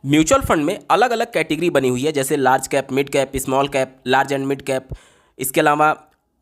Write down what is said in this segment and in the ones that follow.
Mutual fund में अलग अलग कैटेगरी बनी हुई है, जैसे large cap, mid cap, small cap, large and mid cap. इसके अलावा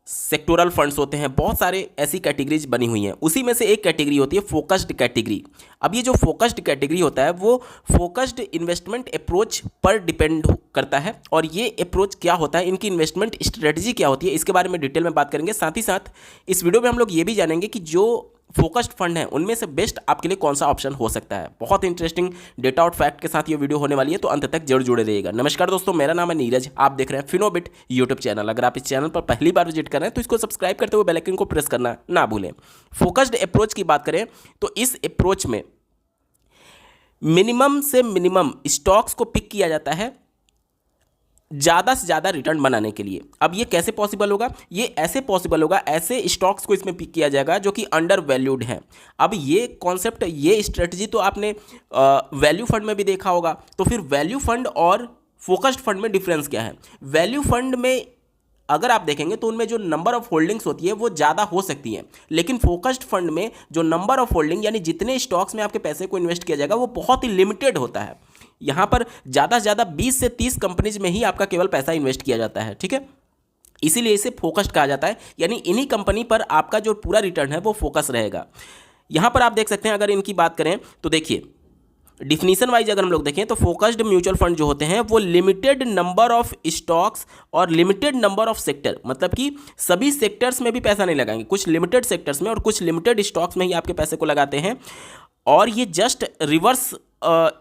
सेक्टोरल फंड्स होते हैं, बहुत सारे ऐसी कैटेगरीज बनी हुई हैं। उसी में से एक कैटेगरी होती है फोकस्ड कैटेगरी। अब ये जो फोकस्ड कैटेगरी होता है वो फोकस्ड इन्वेस्टमेंट अप्रोच पर डिपेंड करता है। और ये अप्रोच क्या होता है, इनकी इन्वेस्टमेंट स्ट्रेटजी क्या होती है, इसके बारे में डिटेल में बात करेंगे। साथ ही साथ इस वीडियो में हम लोग ये भी जानेंगे कि जो फोकस्ड फंड है उनमें से बेस्ट आपके लिए कौन सा ऑप्शन हो सकता है। बहुत इंटरेस्टिंग डेटा और फैक्ट के साथ ये वीडियो होने वाली है, तो अंत तक जरूर जुड़े रहिएगा। नमस्कार दोस्तों, मेरा नाम है नीरज, आप देख रहे हैं फिनोबिट यूट्यूब चैनल। अगर आप इस चैनल पर पहली बार विजिट कर रहे हैं तो इसको सब्सक्राइब करते हुए बेल आइकन को प्रेस करना ना भूलें। फोकस्ड अप्रोच की बात करें तो इस अप्रोच में मिनिमम से मिनिमम स्टॉक्स को पिक किया जाता है ज़्यादा से ज़्यादा रिटर्न बनाने के लिए। अब ये कैसे पॉसिबल होगा, ये ऐसे पॉसिबल होगा, ऐसे स्टॉक्स को इसमें पिक किया जाएगा जो कि अंडर वैल्यूड हैं। अब ये कॉन्सेप्ट, ये स्ट्रेटजी तो आपने वैल्यू फंड में भी देखा होगा। तो फिर वैल्यू फंड और फोकस्ड फंड में डिफरेंस क्या है? वैल्यू फंड में अगर आप देखेंगे तो उनमें जो नंबर ऑफ होल्डिंग्स होती है वो ज़्यादा हो सकती है, लेकिन फोकस्ड फंड में जो नंबर ऑफ होल्डिंग यानी जितने स्टॉक्स में आपके पैसे को इन्वेस्ट किया जाएगा वो बहुत ही लिमिटेड होता है। यहाँ पर ज़्यादा से ज़्यादा 20 से 30 कंपनीज में ही आपका केवल पैसा इन्वेस्ट किया जाता है, ठीक है। इसीलिए इसे फोकस्ड कहा जाता है, यानी इन्हीं कंपनी पर आपका जो पूरा रिटर्न है वो फोकस रहेगा। यहाँ पर आप देख सकते हैं, अगर इनकी बात करें तो देखिए डिफिनीशन वाइज अगर हम लोग देखें तो फोकस्ड म्यूचुअल फंड जो होते हैं वो लिमिटेड नंबर ऑफ स्टॉक्स और लिमिटेड नंबर ऑफ सेक्टर, मतलब कि सभी सेक्टर्स में भी पैसा नहीं लगाएंगे, कुछ लिमिटेड सेक्टर्स में और कुछ लिमिटेड स्टॉक्स में ही आपके पैसे को लगाते हैं। और ये जस्ट रिवर्स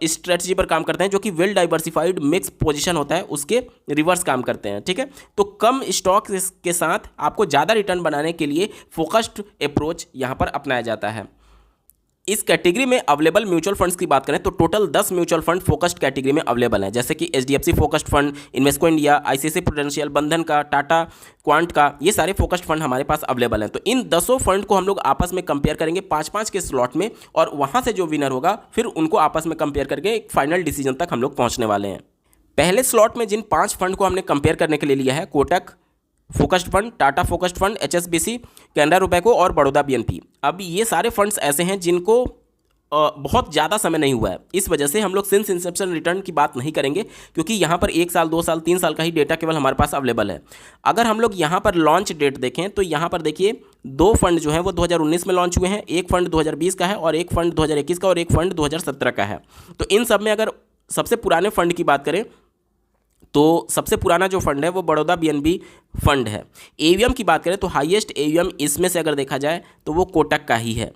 स्ट्रेटजी पर काम करते हैं, जो कि वेल डाइवर्सिफाइड मिक्स पोजीशन होता है उसके रिवर्स काम करते हैं, ठीक है। तो कम स्टॉक के साथ आपको ज़्यादा रिटर्न बनाने के लिए फोकस्ड अप्रोच यहाँ पर अपनाया जाता है। इस कैटेगरी में अवेलेबल म्यूचुअल फंड्स की बात करें तो total 10 mutual fund focused category में अवेलेबल हैं, जैसे कि HDFC focused fund, Invesco India, ICICI prudential, बंधन का, टाटा क्वांट का, ये सारे फोकस्ड फंड हमारे पास अवेलेबल हैं। तो इन 10 फंड को हम लोग आपस में कंपेयर करेंगे 5-5 के स्लॉट में, और वहाँ से जो विनर होगा फिर उनको आपस में कंपेयर करके एक फाइनल डिसीजन तक हम लोग पहुँचने वाले हैं। पहले स्लॉट में जिन 5 फंड को हमने कंपेयर करने के लिए लिया है, Kotak focused fund, Tata focused fund, HSBC, Canara Robeco और बड़ौदा BNP। अब ये सारे फंड्स ऐसे हैं जिनको बहुत ज़्यादा समय नहीं हुआ है, इस वजह से हम लोग सिंस इंसेप्शन रिटर्न की बात नहीं करेंगे, क्योंकि यहाँ पर 1 साल, 2 साल, 3 साल का ही डेटा केवल हमारे पास अवेलेबल है। अगर हम लोग यहाँ पर लॉन्च डेट देखें तो यहाँ पर देखिए 2 फंड जो हैं वो 2019 में लॉन्च हुए हैं, एक फंड 2020 का है और एक फंड 2021 का और एक फंड 2017 का है। तो इन सब में अगर सबसे पुराने फंड की बात करें तो सबसे पुराना जो फंड है वो बड़ौदा BNB फंड है। AUM की बात करें तो हाईएस्ट AUM इसमें से अगर देखा जाए तो वो कोटक का ही है।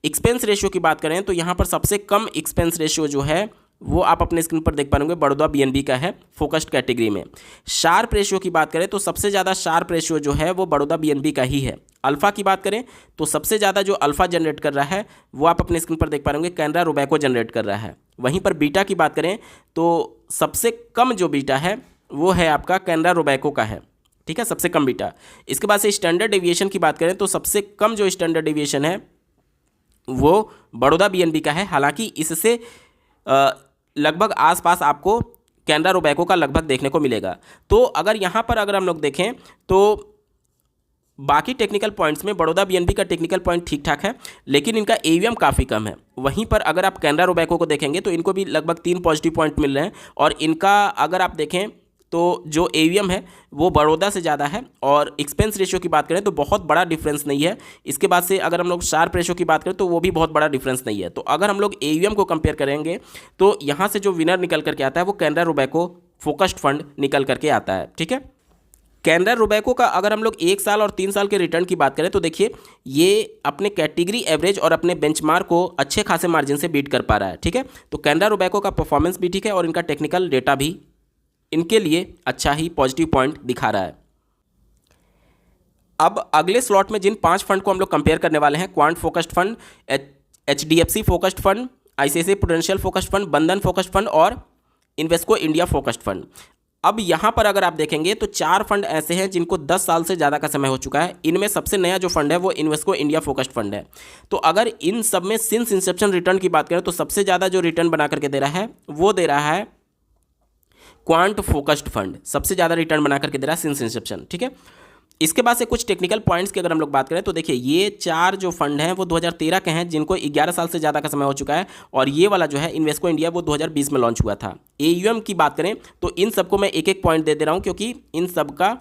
एक्सपेंस रेशियो की बात करें तो यहाँ पर सबसे कम एक्सपेंस रेशियो जो है वो आप अपने स्क्रीन पर देख पाएंगे बड़ौदा BNB का है फोकस्ड कैटेगरी में। शार्प रेशियो की बात करें तो सबसे ज़्यादा शार्प रेशियो जो है वो बड़ौदा BNB का ही है। अल्फ़ा की बात करें तो सबसे ज़्यादा जो अल्फ़ा जनरेट कर रहा है वो आप अपने स्क्रीन पर देख पाएंगे कैनरा रुपैको जनरेट कर रहा है। वहीं पर बीटा की बात करें तो सबसे कम जो बीटा है वो है आपका कैनरा रुपैको का है, ठीक है, सबसे कम बीटा। इसके बाद से स्टैंडर्ड डेविएशन की बात करें तो सबसे कम जो स्टैंडर्ड डेविएशन है वो बड़ौदा BNB का है। हालांकि इससे लगभग आसपास आपको कैनरा रुपैको का लगभग देखने को मिलेगा। तो अगर यहाँ पर अगर हम लोग देखें तो बाकी टेक्निकल पॉइंट्स में बड़ौदा BNB का टेक्निकल पॉइंट ठीक ठाक है, लेकिन इनका AUM काफ़ी कम है। वहीं पर अगर आप कैनरा रुपैको को देखेंगे तो इनको भी लगभग 3 पॉजिटिव पॉइंट मिल रहे हैं, और इनका अगर आप देखें तो जो AUM है वो बड़ौदा से ज़्यादा है। और एक्सपेंस रेशियो की बात करें तो बहुत बड़ा डिफरेंस नहीं है। इसके बाद से अगर हम लोग शार्प रेशियो की बात करें तो वो भी बहुत बड़ा डिफरेंस नहीं है। तो अगर हम लोग AUM को कंपेयर करेंगे तो यहाँ से जो विनर निकल करके आता है वो कैनरा रुपैको फोकस्ड फंड निकल करके आता है, ठीक है। कैनरा रुपैको का अगर हम लोग 1 साल और 3 साल के रिटर्न की बात करें तो देखिए ये अपने कैटेगरी एवरेज और अपने बेंचमार्क को अच्छे खासे मार्जिन से बीट कर पा रहा है, ठीक है। तो कैनरा रुपैको का परफॉर्मेंस भी ठीक है और इनका टेक्निकल डेटा भी इनके लिए अच्छा ही पॉजिटिव पॉइंट दिखा रहा है। अब अगले स्लॉट में जिन 5 फंड को हम लोग कंपेयर करने वाले हैं, quant focused fund, HDFC focused fund, ICICI prudential focused fund, बंधन फोकस्ड फंड और इन्वेस्को इंडिया फोकस्ड फंड। अब यहाँ पर अगर आप देखेंगे तो 4 फंड ऐसे हैं जिनको 10 साल से ज़्यादा का समय हो चुका है। इनमें सबसे नया जो फंड है वो इन्वेस्को इंडिया फोकस्ड फंड है। तो अगर इन सब में सिंस इंसेप्शन रिटर्न की बात करें तो सबसे ज़्यादा जो रिटर्न बना करके दे रहा है वो दे रहा है क्वांट फोकस्ड फंड, सबसे ज़्यादा रिटर्न बना करके दे रहा है सिंस इंसेप्शन, ठीक है। इसके बाद से कुछ टेक्निकल पॉइंट्स की अगर हम लोग बात करें तो देखिए ये 4 जो फंड हैं वो 2013 के हैं, जिनको 11 साल से ज़्यादा का समय हो चुका है, और ये वाला जो है इन्वेस्को इंडिया वो 2020 में लॉन्च हुआ था। एयूएम की बात करें तो इन सबको मैं एक एक पॉइंट दे रहा हूँ, क्योंकि इन सब का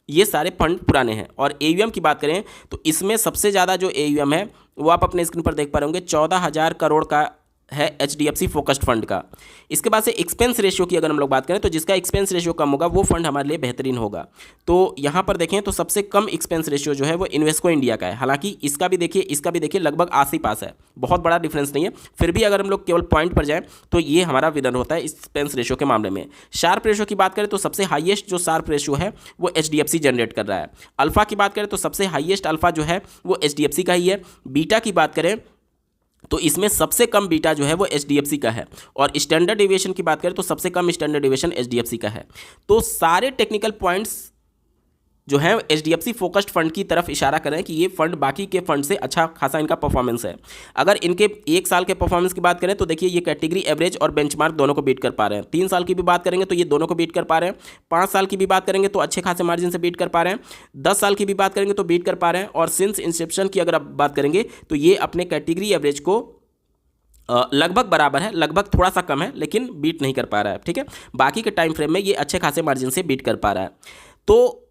ये सारे फंड पुराने हैं। और एयूएम की बात करें तो इसमें सबसे ज़्यादा जो एयूएम है वो आप अपने स्क्रीन पर देख पा रहे होंगे, 14,000 करोड़ का है एचडीएफसी फोकस्ड फंड का। इसके बाद से एक्सपेंस रेशियो की अगर हम लोग बात करें तो जिसका एक्सपेंस रेशियो कम होगा वो फंड हमारे लिए बेहतरीन होगा। तो यहाँ पर देखें तो सबसे कम एक्सपेंस रेशियो जो है वो इन्वेस्को इंडिया का है। हालांकि इसका भी देखिए लगभग आस ही पास है, बहुत बड़ा डिफरेंस नहीं है। फिर भी अगर हम लोग केवल पॉइंट पर जाएँ तो ये हमारा विनर होता है एक्सपेंस रेशियो के मामले में। शार्प रेशियो की बात करें तो सबसे हाईएस्ट जो शार्प रेशियो है वो एचडीएफसी जनरेट कर रहा है। अल्फा की बात करें तो सबसे हाईएस्ट अल्फा जो है वो एचडीएफसी का ही है। बीटा की बात करें तो इसमें सबसे कम बीटा जो है वो एचडीएफसी का है। और स्टैंडर्ड डेविएशन की बात करें तो सबसे कम स्टैंडर्ड डेविएशन एचडीएफसी का है। तो सारे टेक्निकल पॉइंट्स जो है एचडीएफसी फोकस्ड फंड की तरफ इशारा कर रहे हैं कि ये फंड बाकी के फंड से अच्छा खासा इनका परफॉर्मेंस है। अगर इनके 1 साल के परफॉर्मेंस की बात करें तो देखिए ये कैटेगरी एवरेज और बेंचमार्क दोनों को बीट कर पा रहे हैं। 3 साल की भी बात करेंगे तो ये दोनों को बीट कर पा रहे हैं। 5 साल की भी बात करेंगे तो अच्छे खासे मार्जिन से बीट कर पा रहे हैं। 10 साल की भी बात करेंगे तो बीट कर पा रहे हैं। और सिंस इंसेप्शन की अगर आप बात करेंगे तो ये अपने कैटेगरी एवरेज को लगभग बराबर है, लगभग थोड़ा सा कम है, लेकिन बीट नहीं कर पा रहा है। ठीक है, बाकी के टाइम फ्रेम में ये अच्छे खासे मार्जिन से बीट कर पा रहा है। तो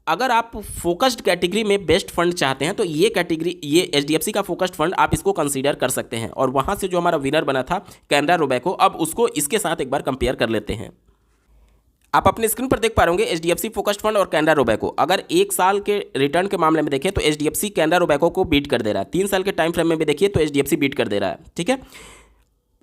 अगर आप फोकस्ड कैटेगरी में बेस्ट फंड चाहते हैं तो ये कैटेगरी, ये एचडीएफसी का फोकस्ड फंड आप इसको कंसीडर कर सकते हैं। और वहाँ से जो हमारा विनर बना था कैनरा रोबेको, अब उसको इसके साथ एक बार कंपेयर कर लेते हैं। आप अपने स्क्रीन पर देख पा रहे होंगे एचडीएफसी फोकस्ड फंड और कैनरा रोबेको। अगर 1 साल के रिटर्न के मामले में देखें तो एचडीएफसी कैनरा रोबेको को बीट कर दे रहा है। 3 साल के टाइम फ्रेम में भी देखिए तो एचडीएफसी बीट कर दे रहा है। ठीक है,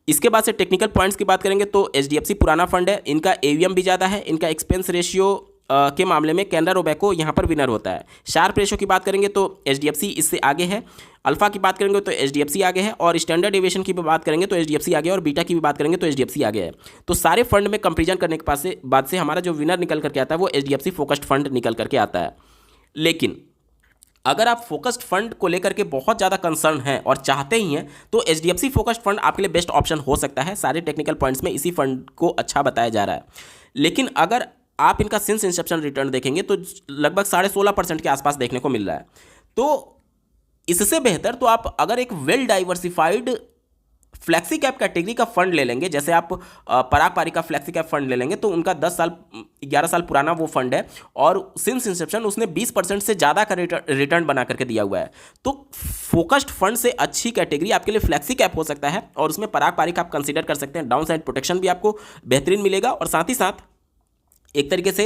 इसके बाद से टेक्निकल पॉइंट्स की बात करेंगे तो एचडीएफसी पुराना फंड है, इनका एयूएम भी ज़्यादा है, इनका एक्सपेंस रेशियो के मामले में कैनरा रोबेको यहाँ पर विनर होता है। शार्प रेशियो की बात करेंगे तो एचडीएफसी इससे आगे है। अल्फा की बात करेंगे तो एचडीएफसी आगे है। और स्टैंडर्ड डेविएशन की भी बात करेंगे तो एचडीएफसी आगे है। और बीटा की भी बात करेंगे तो एचडीएफसी आगे है। तो सारे फंड में कंपेरिजन करने के बाद से हमारा जो विनर निकल करके आता है वो एचडीएफसी फोकस्ड फंड निकल करके आता है। लेकिन अगर आप फोकस्ड फंड को लेकर के बहुत ज़्यादा कंसर्न हैं और चाहते ही हैं तो एचडीएफसी फोकस्ड फंड आपके लिए बेस्ट ऑप्शन हो सकता है। सारे टेक्निकल पॉइंट्स में इसी फंड को अच्छा बताया जा रहा है। लेकिन अगर आप इनका सिंस इंसेप्शन रिटर्न देखेंगे तो लगभग 16.5% के आसपास देखने को मिल रहा है। तो इससे बेहतर तो आप अगर एक well diversified flexi cap category का फंड ले लेंगे, जैसे आप पराग पारी का फ्लैक्सी कैप फंड ले लेंगे तो उनका 11 साल पुराना वो फंड है और सिंस इंसेप्शन उसने 20% से ज़्यादा का रिटर्न बना करके दिया हुआ है। तो फोकस्ड फंड से अच्छी कैटेगरी आपके लिए फ्लैक्सी कैप हो सकता है और उसमें पराग पारी का आप कंसीडर कर सकते हैं। डाउन साइड प्रोटेक्शन भी आपको बेहतरीन मिलेगा और साथ ही साथ एक तरीके से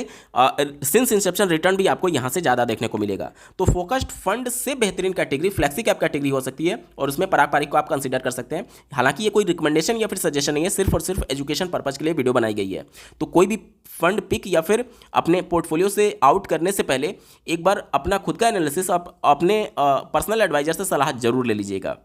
सिंस इंसेप्शन रिटर्न भी आपको यहाँ से ज़्यादा देखने को मिलेगा। तो फोकस्ड फंड से बेहतरीन कैटेगरी फ्लैक्सी कैप कैटेगरी हो सकती है और उसमें पराग पारी को आप कंसीडर कर सकते हैं। हालांकि ये कोई रिकमेंडेशन या फिर सजेशन नहीं है, सिर्फ और सिर्फ एजुकेशन पर्पज़ के लिए वीडियो बनाई गई है। तो कोई भी फंड पिक या फिर अपने पोर्टफोलियो से आउट करने से पहले एक बार अपना खुद का एनालिसिस अपने पर्सनल एडवाइजर से सलाह जरूर ले लीजिएगा।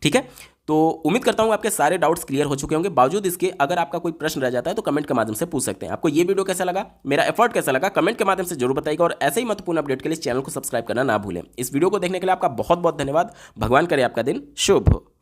ठीक है, तो उम्मीद करता हूँ आपके सारे डाउट्स क्लियर हो चुके होंगे। बावजूद इसके अगर आपका कोई प्रश्न रह जाता है तो कमेंट के माध्यम से पूछ सकते हैं। आपको ये वीडियो कैसा लगा, मेरा एफर्ट कैसा लगा, कमेंट के माध्यम से जरूर बताइएगा। और ऐसे ही महत्वपूर्ण अपडेट के लिए इस चैनल को सब्सक्राइब करना ना भूलें। इस वीडियो को देखने के लिए आपका बहुत बहुत धन्यवाद। भगवान करे आपका दिन शुभ हो।